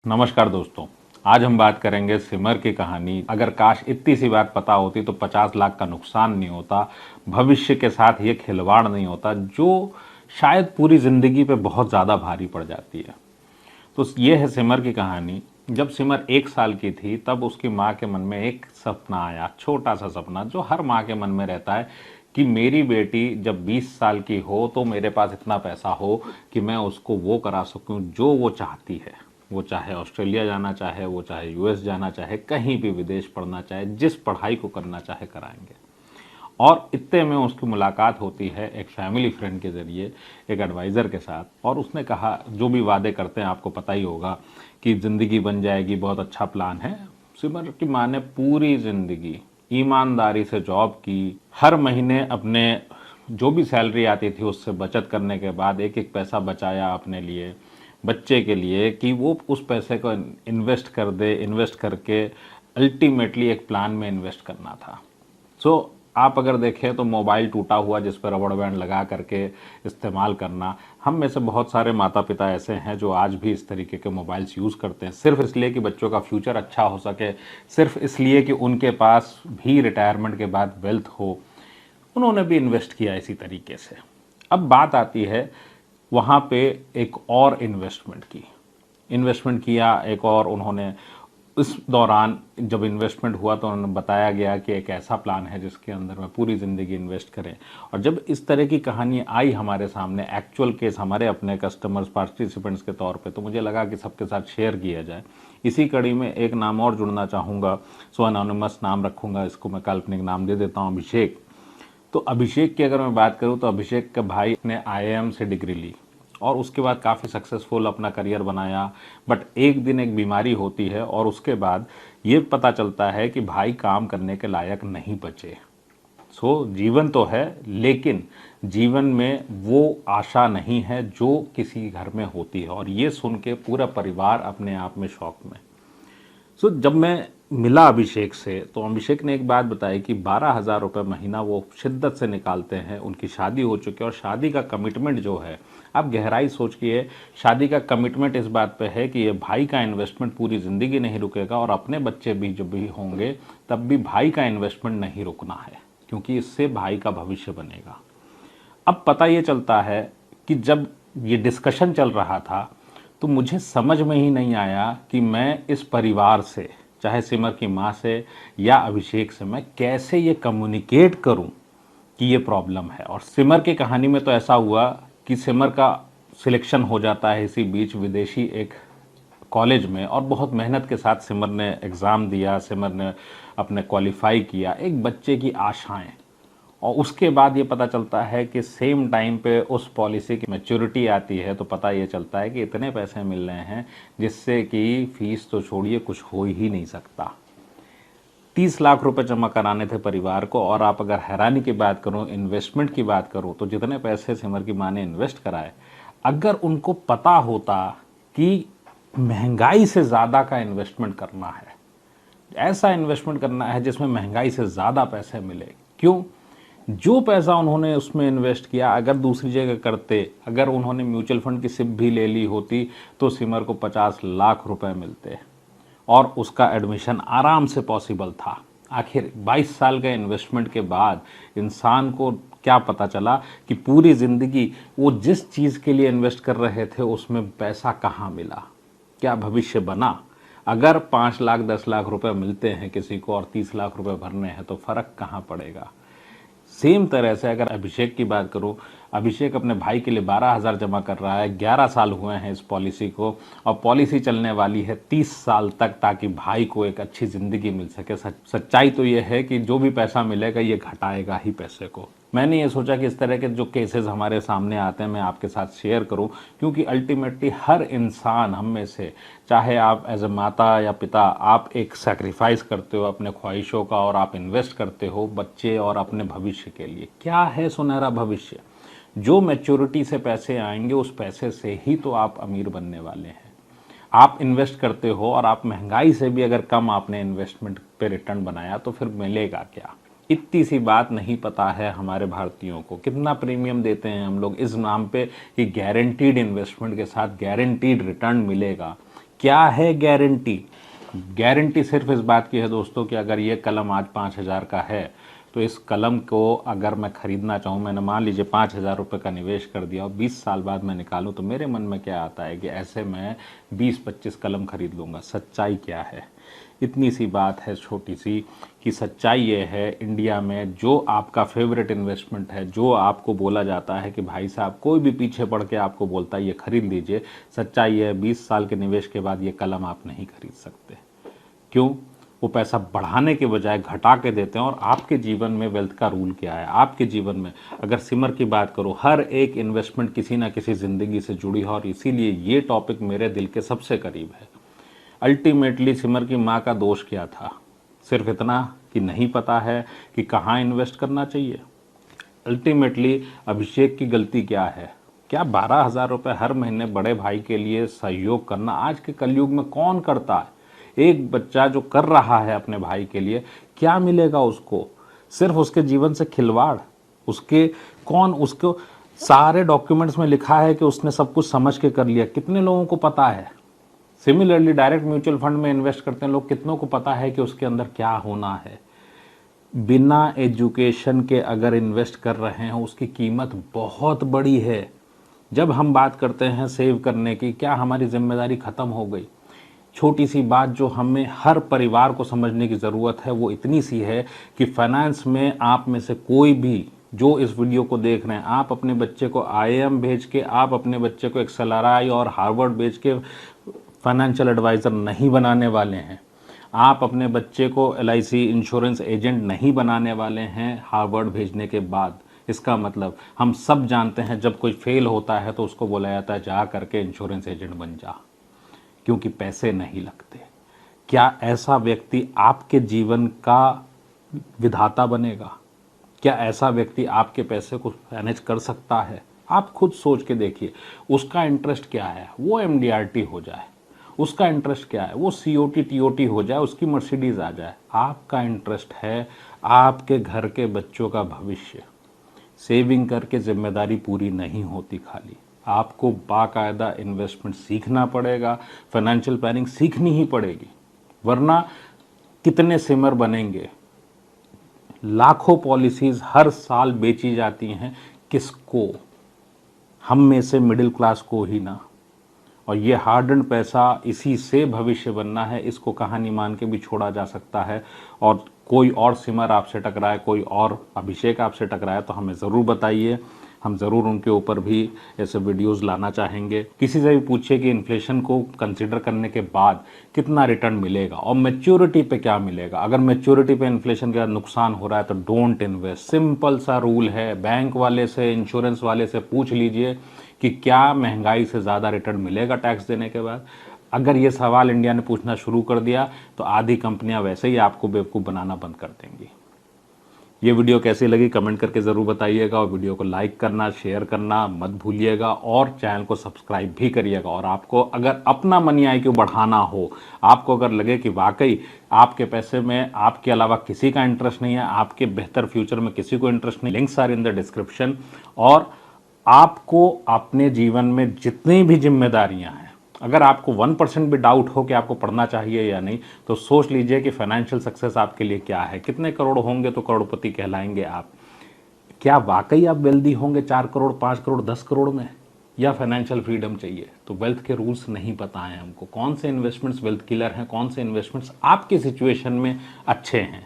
नमस्कार दोस्तों। आज हम बात करेंगे सिमर की कहानी। अगर काश इतनी सी बात पता होती तो 50 लाख का नुकसान नहीं होता, भविष्य के साथ ये खिलवाड़ नहीं होता जो शायद पूरी ज़िंदगी पे बहुत ज़्यादा भारी पड़ जाती है। तो ये है सिमर की कहानी। जब सिमर 1 साल की थी तब उसकी माँ के मन में एक सपना आया, छोटा सा सपना जो हर माँ के मन में रहता है कि मेरी बेटी जब 20 साल की हो तो मेरे पास इतना पैसा हो कि मैं उसको वो करा सकूं जो वो चाहती है। वो चाहे ऑस्ट्रेलिया जाना चाहे, वो चाहे यूएस जाना चाहे, कहीं भी विदेश पढ़ना चाहे, जिस पढ़ाई को करना चाहे कराएंगे। और इतने में उसकी मुलाकात होती है एक फैमिली फ्रेंड के ज़रिए, एक एडवाइज़र के साथ। और उसने कहा, जो भी वादे करते हैं आपको पता ही होगा कि ज़िंदगी बन जाएगी, बहुत अच्छा प्लान है। सिमर की माँ ने पूरी ज़िंदगी ईमानदारी से जॉब की, हर महीने अपने जो भी सैलरी आती थी उससे बचत करने के बाद एक एक पैसा बचाया अपने लिए, बच्चे के लिए, कि वो उस पैसे को इन्वेस्ट कर दे। इन्वेस्ट करके अल्टीमेटली एक प्लान में इन्वेस्ट करना था। सो आप अगर देखें तो मोबाइल टूटा हुआ जिस पर रबड़ बैंड लगा करके इस्तेमाल करना, हम में से बहुत सारे माता पिता ऐसे हैं जो आज भी इस तरीके के मोबाइल्स यूज़ करते हैं, सिर्फ इसलिए कि बच्चों का फ्यूचर अच्छा हो सके, सिर्फ इसलिए कि उनके पास भी रिटायरमेंट के बाद वेल्थ हो। उन्होंने भी इन्वेस्ट किया इसी तरीके से। अब बात आती है वहाँ पे एक और इन्वेस्टमेंट किया एक और उन्होंने। इस दौरान जब इन्वेस्टमेंट हुआ तो उन्होंने बताया गया कि एक ऐसा प्लान है जिसके अंदर में पूरी ज़िंदगी इन्वेस्ट करें। और जब इस तरह की कहानी आई हमारे सामने, एक्चुअल केस हमारे अपने कस्टमर्स पार्टिसिपेंट्स के तौर पे, तो मुझे लगा कि सबके साथ शेयर किया जाए। इसी कड़ी में एक नाम और जुड़ना चाहूँगा, सो अनोनिमस नाम रखूँगा, इसको मैं काल्पनिक नाम दे देता हूँ, अभिषेक। तो अभिषेक की अगर मैं बात करूं तो अभिषेक का भाई ने आईआईएम से डिग्री ली और उसके बाद काफ़ी सक्सेसफुल अपना करियर बनाया। बट एक दिन एक बीमारी होती है और उसके बाद ये पता चलता है कि भाई काम करने के लायक नहीं बचे। जीवन तो है लेकिन जीवन में वो आशा नहीं है जो किसी घर में होती है, और ये सुन के पूरा परिवार अपने आप में शॉक में। जब मैं मिला अभिषेक से तो अभिषेक ने एक बात बताई कि 12,000 रुपये महीना वो शिद्दत से निकालते हैं। उनकी शादी हो चुकी है और शादी का कमिटमेंट जो है, आप गहराई सोच के, शादी का कमिटमेंट इस बात पे है कि ये भाई का इन्वेस्टमेंट पूरी ज़िंदगी नहीं रुकेगा और अपने बच्चे भी जब भी होंगे तब भी भाई का इन्वेस्टमेंट नहीं रुकना है, क्योंकि इससे भाई का भविष्य बनेगा। अब पता ये चलता है कि जब ये डिस्कशन चल रहा था तो मुझे समझ में ही नहीं आया कि मैं इस परिवार से, चाहे सिमर की माँ से या अभिषेक से, मैं कैसे ये कम्युनिकेट करूं कि ये प्रॉब्लम है। और सिमर की कहानी में तो ऐसा हुआ कि सिमर का सिलेक्शन हो जाता है इसी बीच विदेशी एक कॉलेज में, और बहुत मेहनत के साथ सिमर ने एग्ज़ाम दिया, सिमर ने अपने क्वालिफाई किया, एक बच्चे की आशाएं। और उसके बाद ये पता चलता है कि सेम टाइम पे उस पॉलिसी की मैच्योरिटी आती है तो पता ये चलता है कि इतने पैसे मिल रहे हैं जिससे कि फीस तो छोड़िए, कुछ हो ही नहीं सकता। 30 लाख रुपए जमा कराने थे परिवार को। और आप अगर हैरानी की बात करो, इन्वेस्टमेंट की बात करो, तो जितने पैसे सिमर की माँ ने इन्वेस्ट कराए, अगर उनको पता होता कि महंगाई से ज़्यादा का इन्वेस्टमेंट करना है, ऐसा इन्वेस्टमेंट करना है जिसमें महंगाई से ज़्यादा पैसे मिले, क्यों, जो पैसा उन्होंने उसमें इन्वेस्ट किया अगर दूसरी जगह करते, अगर उन्होंने म्यूचुअल फंड की सिप भी ले ली होती तो सिमर को 50 लाख रुपए मिलते और उसका एडमिशन आराम से पॉसिबल था। आखिर 22 साल के इन्वेस्टमेंट के बाद इंसान को क्या पता चला कि पूरी ज़िंदगी वो जिस चीज़ के लिए इन्वेस्ट कर रहे थे उसमें पैसा कहाँ मिला, क्या भविष्य बना। अगर 5 लाख 10 लाख रुपए मिलते हैं किसी को और 30 लाख रुपए भरने हैं तो फ़र्क कहाँ पड़ेगा। सेम तरह से अगर अभिषेक की बात करूं, अभिषेक अपने भाई के लिए 12,000 जमा कर रहा है, 11 साल हुए हैं इस पॉलिसी को, और पॉलिसी चलने वाली है 30 साल तक ताकि भाई को एक अच्छी ज़िंदगी मिल सके। सच्चाई तो ये है कि जो भी पैसा मिलेगा ये घटाएगा ही पैसे को। मैंने ये सोचा कि इस तरह के जो केसेस हमारे सामने आते हैं मैं आपके साथ शेयर करूं, क्योंकि अल्टीमेटली हर इंसान, हम में से, चाहे आप एज ए माता या पिता, आप एक सैक्रिफाइस करते हो अपने ख्वाहिशों का और आप इन्वेस्ट करते हो बच्चे और अपने भविष्य के लिए। क्या है सुनहरा भविष्य? जो मैच्योरिटी से पैसे आएंगे उस पैसे से ही तो आप अमीर बनने वाले हैं। आप इन्वेस्ट करते हो और आप महंगाई से भी अगर कम आपने इन्वेस्टमेंट पे रिटर्न बनाया तो फिर मिलेगा क्या। इतनी सी बात नहीं पता है हमारे भारतीयों को। कितना प्रीमियम देते हैं हम लोग इस नाम पे कि गारंटीड इन्वेस्टमेंट के साथ गारंटीड रिटर्न मिलेगा। क्या है गारंटी? गारंटी सिर्फ इस बात की है दोस्तों कि अगर ये कलम आज 5,000 का है तो इस कलम को अगर मैं ख़रीदना चाहूँ, मैंने मान लीजिए 5,000 रुपये का निवेश कर दिया और 20 साल बाद मैं निकालूँ, तो मेरे मन में क्या आता है कि ऐसे मैं 20-25 कलम खरीद लूँगा। सच्चाई क्या है? इतनी सी बात है छोटी सी कि सच्चाई ये है, इंडिया में जो आपका फेवरेट इन्वेस्टमेंट है, जो आपको बोला जाता है कि भाई साहब कोई भी पीछे पड़ के आपको बोलता है ये खरीद लीजिए, सच्चाई है 20 साल के निवेश के बाद ये कलम आप नहीं खरीद सकते। क्यों? वो पैसा बढ़ाने के बजाय घटा के देते हैं। और आपके जीवन में वेल्थ का रूल क्या है? आपके जीवन में अगर सिमर की बात करो, हर एक इन्वेस्टमेंट किसी ना किसी ज़िंदगी से जुड़ी है और इसीलिए ये टॉपिक मेरे दिल के सबसे करीब है। अल्टीमेटली सिमर की माँ का दोष क्या था? सिर्फ इतना कि नहीं पता है कि कहाँ इन्वेस्ट करना चाहिए। अल्टीमेटली अभिषेक की गलती क्या है? क्या 12,000 रुपये हर महीने बड़े भाई के लिए सहयोग करना आज के कलयुग में कौन करता है? एक बच्चा जो कर रहा है अपने भाई के लिए, क्या मिलेगा उसको? सिर्फ उसके जीवन से खिलवाड़। उसको सारे डॉक्यूमेंट्स में लिखा है कि उसने सब कुछ समझ के कर लिया, कितने लोगों को पता है? सिमिलरली डायरेक्ट म्यूचुअल फंड में इन्वेस्ट करते हैं लोग, कितनों को पता है कि उसके अंदर क्या होना है? बिना एजुकेशन के अगर इन्वेस्ट कर रहे हैं उसकी कीमत बहुत बड़ी है। जब हम बात करते हैं सेव करने की, क्या हमारी जिम्मेदारी ख़त्म हो गई? छोटी सी बात जो हमें हर परिवार को समझने की ज़रूरत है वो इतनी सी है कि फाइनेंस में आप में से कोई भी जो इस वीडियो को देख रहे हैं, आप अपने बच्चे को IIM भेज के, आप अपने बच्चे को XLRI और हार्वर्ड भेज के फाइनेंशियल एडवाइज़र नहीं बनाने वाले हैं। आप अपने बच्चे को LIC इंश्योरेंस एजेंट नहीं बनाने वाले हैं हार्वर्ड भेजने के बाद। इसका मतलब हम सब जानते हैं जब कोई फेल होता है तो उसको बोला जाता है जा करके इंश्योरेंस एजेंट बन जा, क्योंकि पैसे नहीं लगते। क्या ऐसा व्यक्ति आपके जीवन का विधाता बनेगा? क्या ऐसा व्यक्ति आपके पैसे को मैनेज कर सकता है? आप खुद सोच के देखिए। उसका इंटरेस्ट क्या है? वो MDRT हो जाए। उसका इंटरेस्ट क्या है? वो COT TOT हो जाए, उसकी मर्सिडीज आ जाए। आपका इंटरेस्ट है आपके घर के बच्चों का भविष्य। सेविंग करके जिम्मेदारी पूरी नहीं होती। खाली आपको बाकायदा इन्वेस्टमेंट सीखना पड़ेगा, फाइनेंशियल प्लानिंग सीखनी ही पड़ेगी, वरना कितने सिमर बनेंगे? लाखों पॉलिसीज हर साल बेची जाती हैं, किसको? हम में से मिडिल क्लास को ही ना। और ये हार्ड एंड पैसा, इसी से भविष्य बनना है, इसको कहानी मान के भी छोड़ा जा सकता है। और कोई और सिमर आपसे टकराए, कोई और अभिषेक आपसे टकराए तो हमें ज़रूर बताइए, हम ज़रूर उनके ऊपर भी ऐसे वीडियोस लाना चाहेंगे। किसी से भी पूछिए कि इन्फ्लेशन को कंसिडर करने के बाद कितना रिटर्न मिलेगा और मैच्योरिटी पे क्या मिलेगा। अगर मैच्योरिटी पे इन्फ्लेशन का नुकसान हो रहा है तो डोंट इन्वेस्ट। सिंपल सा रूल है। बैंक वाले से, इंश्योरेंस वाले से पूछ लीजिए कि क्या महंगाई से ज़्यादा रिटर्न मिलेगा टैक्स देने के बाद। अगर ये सवाल इंडिया ने पूछना शुरू कर दिया तो आधी कंपनियां वैसे ही आपको बेवकूफ़ बनाना बंद कर देंगी। ये वीडियो कैसी लगी कमेंट करके ज़रूर बताइएगा और वीडियो को लाइक करना, शेयर करना मत भूलिएगा और चैनल को सब्सक्राइब भी करिएगा। और आपको अगर अपना मनी IQ बढ़ाना हो, आपको अगर लगे कि वाकई आपके पैसे में आपके अलावा किसी का इंटरेस्ट नहीं है, आपके बेहतर फ्यूचर में किसी को इंटरेस्ट नहीं, links are in the description. और आपको अपने जीवन में जितनी भी जिम्मेदारियां हैं, अगर आपको 1% भी डाउट हो कि आपको पढ़ना चाहिए या नहीं, तो सोच लीजिए कि फाइनेंशियल सक्सेस आपके लिए क्या है। कितने करोड़ होंगे तो करोड़पति कहलाएंगे आप? क्या वाकई आप वेल्दी होंगे 4 करोड़, 5 करोड़, 10 करोड़ में? या फाइनेंशियल फ्रीडम चाहिए? तो वेल्थ के रूल्स नहीं पता हैं हमको। कौन से इन्वेस्टमेंट्स वेल्थ किलर हैं, कौन से इन्वेस्टमेंट्स आपके सिचुएशन में अच्छे हैं,